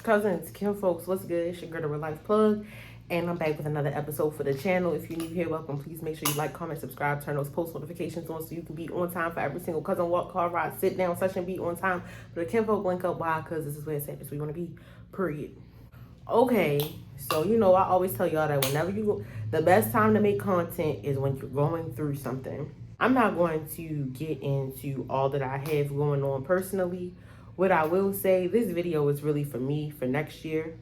Cousins, Kim folks, what's good? It's your girl, the Real Life Plug, and I'm back with another episode for the channel. If you're new here, welcome. Please make sure you like, comment, subscribe, turn those post notifications on so you can be on time for every single cousin walk, car ride, sit down session, be on time for the Kim folk link up. Why? Because this is where it's at. This is where we want to be, period. Okay, so I always tell y'all that whenever the best time to make content is when you're going through something. I'm not going to get into all that I have going on personally. What I will say, this video is really for me for next year.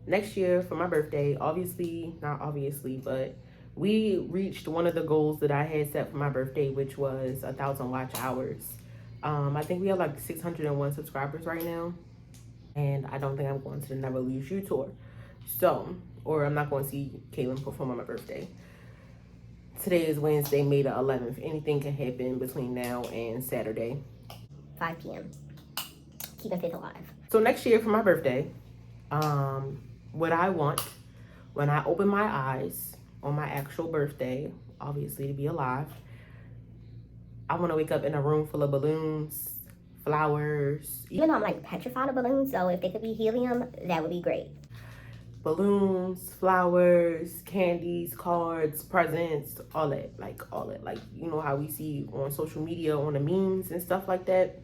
Next year for my birthday, not obviously, but we reached one of the goals that I had set for my birthday, which was 1,000 watch hours. I think we have like 601 subscribers right now. And I don't think I'm going to the Never Lose You tour. Or I'm not going to see Kaylin perform on my birthday. Today is Wednesday, May the 11th. Anything can happen between now and Saturday. 5 p.m. Keeping faith alive. So next year for my birthday, what I want when I open my eyes on my actual birthday, obviously to be alive, I want to wake up in a room full of balloons, flowers. Even though I'm like petrified of balloons, so if they could be helium, that would be great. Balloons, flowers, candies, cards, presents, all that. Like, you know how we see on social media, on the memes and stuff like that.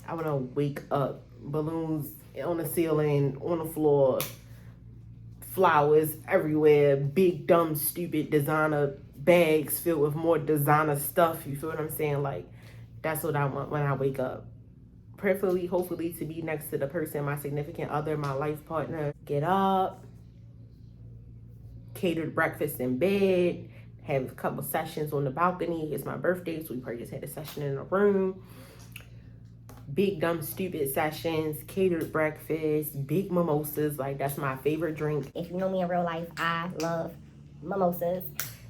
I want to wake up, balloons on the ceiling, on the floor, flowers everywhere, big, dumb, stupid designer bags filled with more designer stuff. You feel what I'm saying? Like, that's what I want when I wake up. Preferably, hopefully, to be next to the person, my significant other, my life partner. Get up, catered breakfast in bed, have a couple sessions on the balcony. It's my birthday, so we probably just had a session in a room. Big, dumb, stupid sessions, catered breakfast, big mimosas. Like, that's my favorite drink. If you know me in real life, I love mimosas.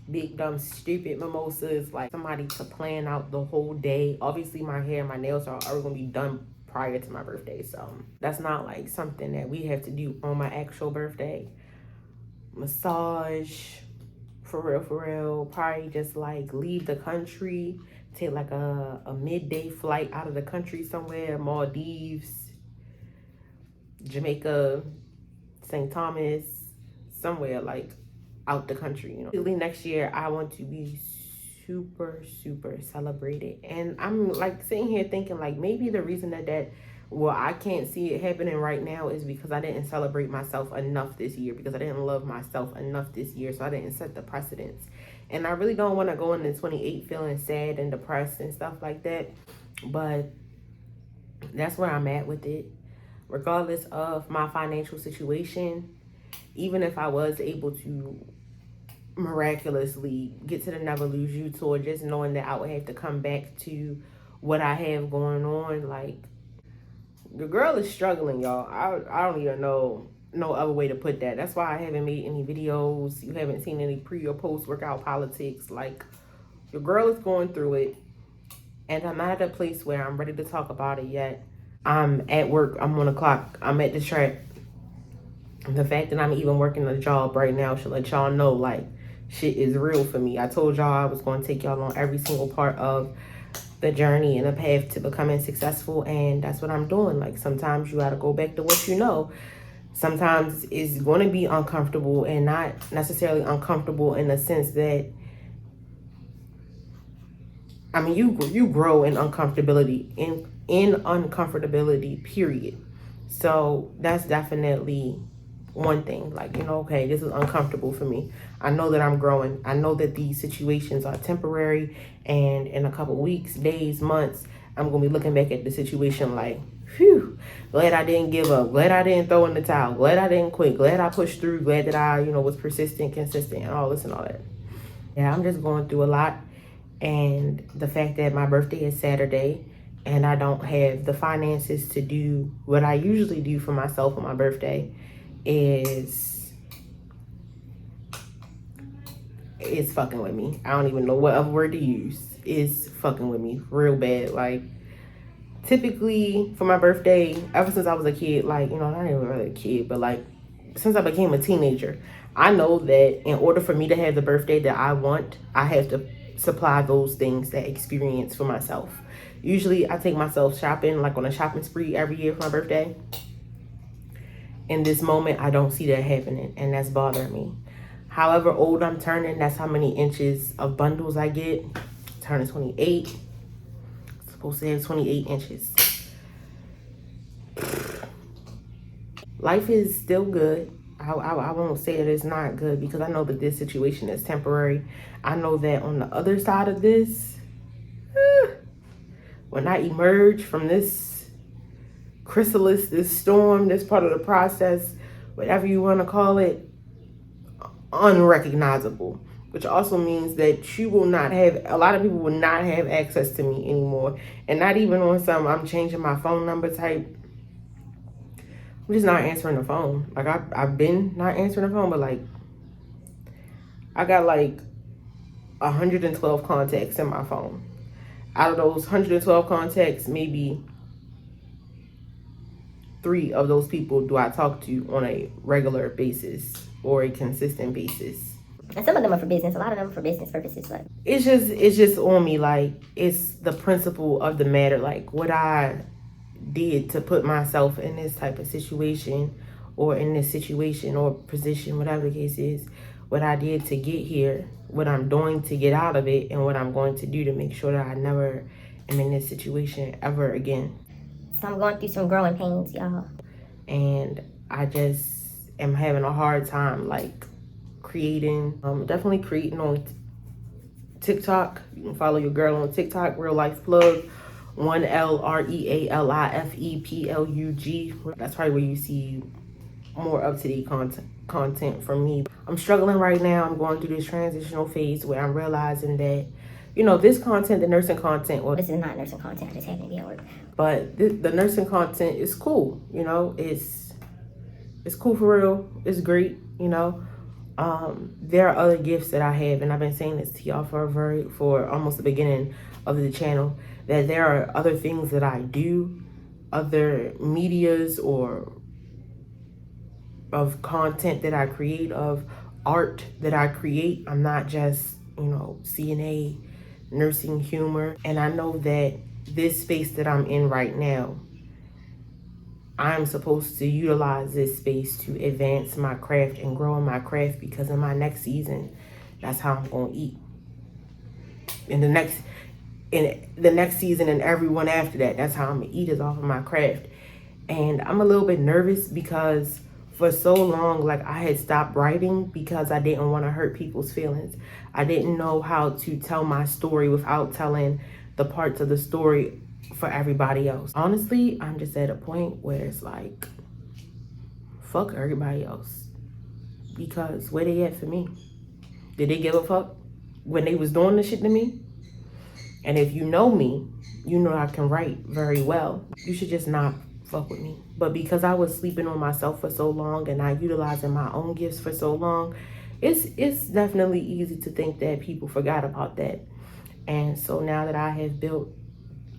Big, dumb, stupid mimosas. Like, somebody to plan out the whole day. Obviously, my hair and my nails are already going to be done prior to my birthday. So, that's not, like, something that we have to do on my actual birthday. Massage, for real. Probably just, like, leave the country. Take, like, a midday flight out of the country somewhere. Maldives, Jamaica, St. Thomas, somewhere, like, out the country, Really, next year, I want to be super, super celebrated. And I'm, like, sitting here thinking, like, maybe the reason that I can't see it happening right now is because I didn't celebrate myself enough this year, because I didn't love myself enough this year, so I didn't set the precedence. And I really don't want to go into 28 feeling sad and depressed and stuff like that, but that's where I'm at with it. Regardless of my financial situation, even if I was able to miraculously get to the Never Lose You tour, just knowing that I would have to come back to what I have going on, like, the girl is struggling, y'all. I don't even know no other way to put that. That's why I haven't made any videos. You haven't seen any pre or post workout politics. Like, your girl is going through it, and I'm not at a place where I'm ready to talk about it yet. I'm at work. I'm on the clock. I'm at the track. The fact that I'm even working a job right now should let y'all know, like, shit is real for me. I told y'all I was going to take y'all on every single part of the journey and the path to becoming successful, and that's what I'm doing. Like, sometimes you gotta go back to what you know. Sometimes it's going to be uncomfortable, and not necessarily uncomfortable in the sense that, I mean, you grow in uncomfortability, in uncomfortability, period. So that's definitely one thing. Like, okay, this is uncomfortable for me. I know that I'm growing. I know that these situations are temporary, and in a couple weeks, days, months, I'm going to be looking back at the situation like, phew, glad I didn't give up. Glad I didn't throw in the towel. Glad I didn't quit. Glad I pushed through. Glad that I, was persistent, consistent, and all this and all that. Yeah, I'm just going through a lot. And the fact that my birthday is Saturday and I don't have the finances to do what I usually do for myself on my birthday is fucking with me. I don't even know what other word to use. It's fucking with me real bad. Like, typically for my birthday, ever since I was a kid, like, not even really a kid, but like since I became a teenager, I know that in order for me to have the birthday that I want, I have to supply those things, that experience for myself. Usually I take myself shopping, like on a shopping spree every year for my birthday. in this moment, I don't see that happening, and that's bothering me. However old I'm turning, that's how many inches of bundles I get. Turning 28. Supposed to have 28 inches. Life is still good. I won't say that it's not good, because I know that this situation is temporary. I know that on the other side of this, when I emerge from this chrysalis, this storm, this part of the process, whatever you want to call it, unrecognizable. Which also means that you will not have, a lot of people will not have access to me anymore. And not even on some, I'm changing my phone number type. I'm just not answering the phone. Like, I've been not answering the phone, but like, I got like 112 contacts in my phone. Out of those 112 contacts, maybe 3 of those people do I talk to on a regular basis or a consistent basis. And some of them are for business. A lot of them are for business purposes. But it's just on me. Like, it's the principle of the matter. Like, what I did to put myself in this type of situation, or in this situation or position, whatever the case is, what I did to get here, what I'm doing to get out of it, and what I'm going to do to make sure that I never am in this situation ever again. So I'm going through some growing pains, y'all. And I just am having a hard time, like, creating. Definitely creating on TikTok. You can follow your girl on TikTok, Real Life Plug. 1LREALIFEPLUG. That's probably where you see more up-to-date content from me. I'm struggling right now. I'm going through this transitional phase where I'm realizing that, you know, this content, the nursing content, well, this is not nursing content. I just happen to be at work. But the nursing content is cool. You know, it's cool for real. It's great. You know, there are other gifts that I have, and I've been saying this to y'all for almost the beginning of the channel, that there are other things that I do, other medias or of content that I create, of art that I create. I'm not just, you know, CNA, nursing humor. And I know that this space that I'm in right now, I'm supposed to utilize this space to advance my craft and grow in my craft, because in my next season, that's how I'm gonna eat. In the next season and everyone after that, that's how I'm gonna eat, is off of my craft. And I'm a little bit nervous because for so long, like, I had stopped writing because I didn't want to hurt people's feelings. I didn't know how to tell my story without telling the parts of the story for everybody else. Honestly, I'm just at a point where it's like, fuck everybody else. Because where they at for me? Did they give a fuck when they was doing this shit to me? And if you know me, you know I can write very well. You should just not fuck with me. But because I was sleeping on myself for so long and not utilizing my own gifts for so long, it's definitely easy to think that people forgot about that. And so now that I have built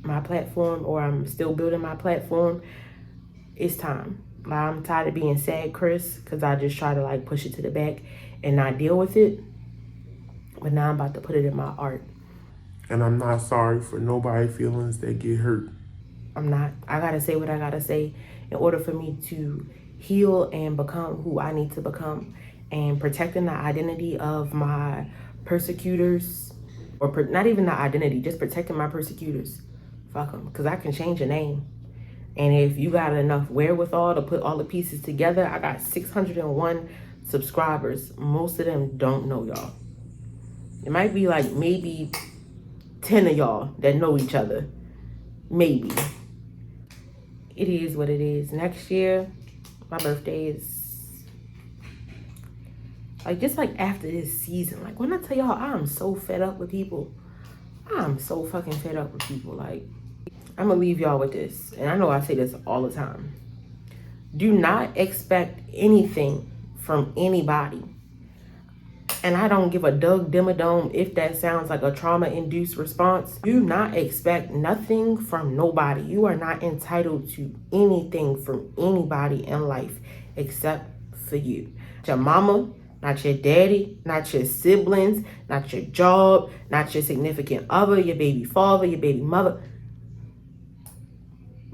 my platform, or I'm still building my platform, it's time. Like, I'm tired of being sad, Chris, because I just try to like push it to the back and not deal with it. But now I'm about to put it in my art. And I'm not sorry for nobody's feelings that get hurt. I'm not. I gotta say what I gotta say in order for me to heal and become who I need to become. And protecting the identity of my persecutors, or not even the identity, just protecting my persecutors. Fuck them, because I can change a name. And if you got enough wherewithal to put all the pieces together, I got 601 subscribers. Most of them don't know y'all. It might be like maybe 10 of y'all that know each other. Maybe. It is what it is. Next year, my birthday is like, just like after this season. Like, when I tell y'all, I'm so fed up with people. I'm so fucking fed up with people. Like, I'm gonna leave y'all with this. And I know I say this all the time. Do not expect anything from anybody. And I don't give a dug dimmadome if that sounds like a trauma-induced response. Do not expect nothing from nobody. You are not entitled to anything from anybody in life except for you. Not your mama, not your daddy, not your siblings, not your job, not your significant other, your baby father, your baby mother.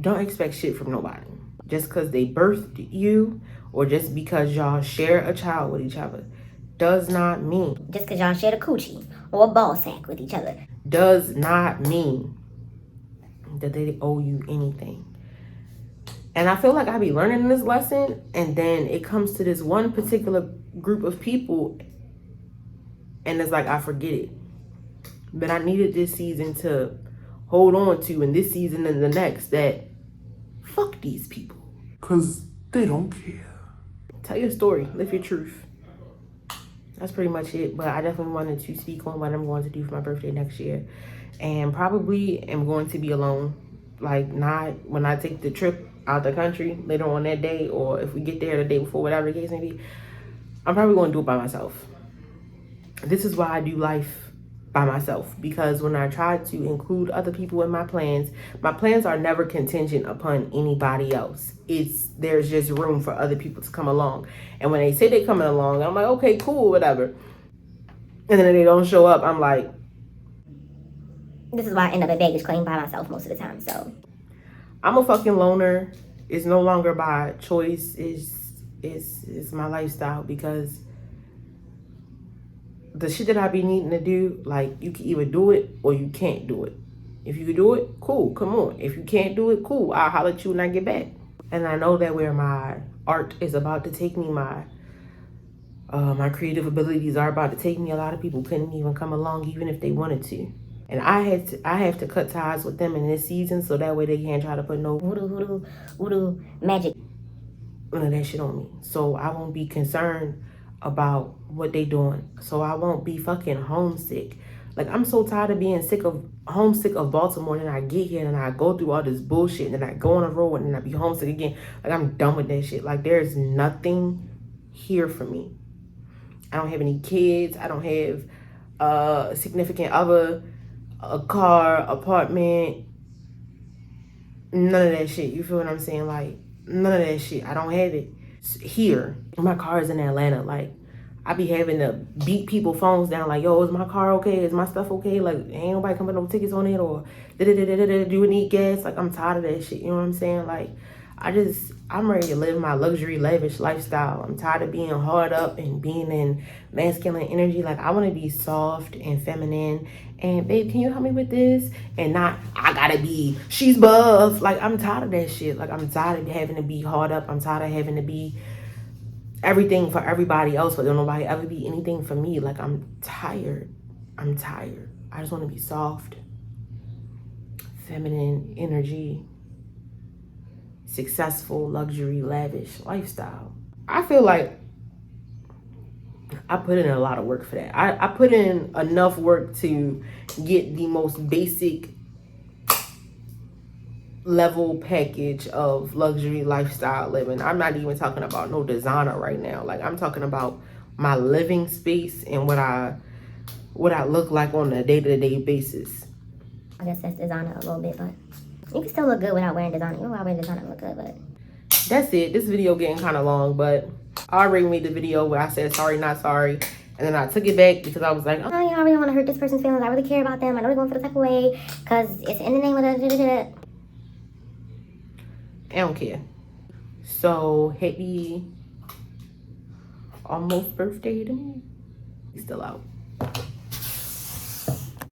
Don't expect shit from nobody. Just because they birthed you, or just because y'all share a child with each other does not mean, Just because y'all shared a coochie or a ball sack with each other. does not mean that they owe you anything. And I feel like I be learning this lesson, and then it comes to this one particular group of people, and it's like I forget it. But I needed this season to hold on to, and this season and the next, that fuck these people. Because they don't care. Tell your story, live your truth. That's pretty much it. But I definitely wanted to speak on what I'm going to do for my birthday next year. And probably am going to be alone. Like, not when I take the trip out the country later on that day, or if we get there the day before, whatever the case may be, I'm probably going to do it by myself. This is why I do life by myself, because when I try to include other people in my plans are never contingent upon anybody else. There's just room for other people to come along. And when they say they coming along, I'm like, okay, cool, whatever. And then they don't show up, I'm like, This is why I end up at baggage claim by myself most of the time. So I'm a fucking loner. It's no longer by choice. It's my lifestyle, because the shit that I be needing to do, like, you can either do it or you can't do it. If you can do it, cool, come on. If you can't do it, cool, I'll holler at you when I get back. And I know that where my art is about to take me, my creative abilities are about to take me, a lot of people couldn't even come along even if they wanted to. And I have to cut ties with them in this season, so that way they can't try to put no voodoo magic, none of that shit on me. So I won't be concerned about what they doing. So I won't be fucking homesick. Like, I'm so tired of being homesick of Baltimore, and then I get here and I go through all this bullshit, and then I go on a road and then I be homesick again. Like, I'm done with that shit. Like, there's nothing here for me. I don't have any kids. I don't have a significant other, a car, apartment, none of that shit. You feel what I'm saying? Like, none of that shit. I don't have it here. My car is in Atlanta. Like, I be having to beat people phones down, like, yo, is my car okay? Is my stuff okay? Like, ain't nobody coming no tickets on it, or do you need gas? Like, I'm tired of that shit. You know what I'm saying? Like, I'm ready to live my luxury, lavish lifestyle. I'm tired of being hard up and being in masculine energy. Like, I want to be soft and feminine. And, babe, can you help me with this? And not, I gotta be, she's buff. Like, I'm tired of that shit. Like, I'm tired of having to be hard up. I'm tired of having to be everything for everybody else, but don't nobody ever be anything for me. Like, I'm tired. I just want to be soft, feminine energy, successful, luxury, lavish lifestyle. I feel like I put in a lot of work for that. I put in enough work to get the most basic level package of luxury lifestyle living. I'm not even talking about no designer right now. Like, I'm talking about my living space and what I look like on a day-to-day basis. I guess that's designer a little bit, but you can still look good without wearing designer. You know, without wearing designer look good, but that's it. This video getting kind of long, but I already made the video where I said sorry, not sorry. And then I took it back because I was like, oh, you know, I really want to hurt this person's feelings. I really care about them. I know they're going for the type of way because it's in the name of the... I don't care. So, happy almost birthday to me. He's still out.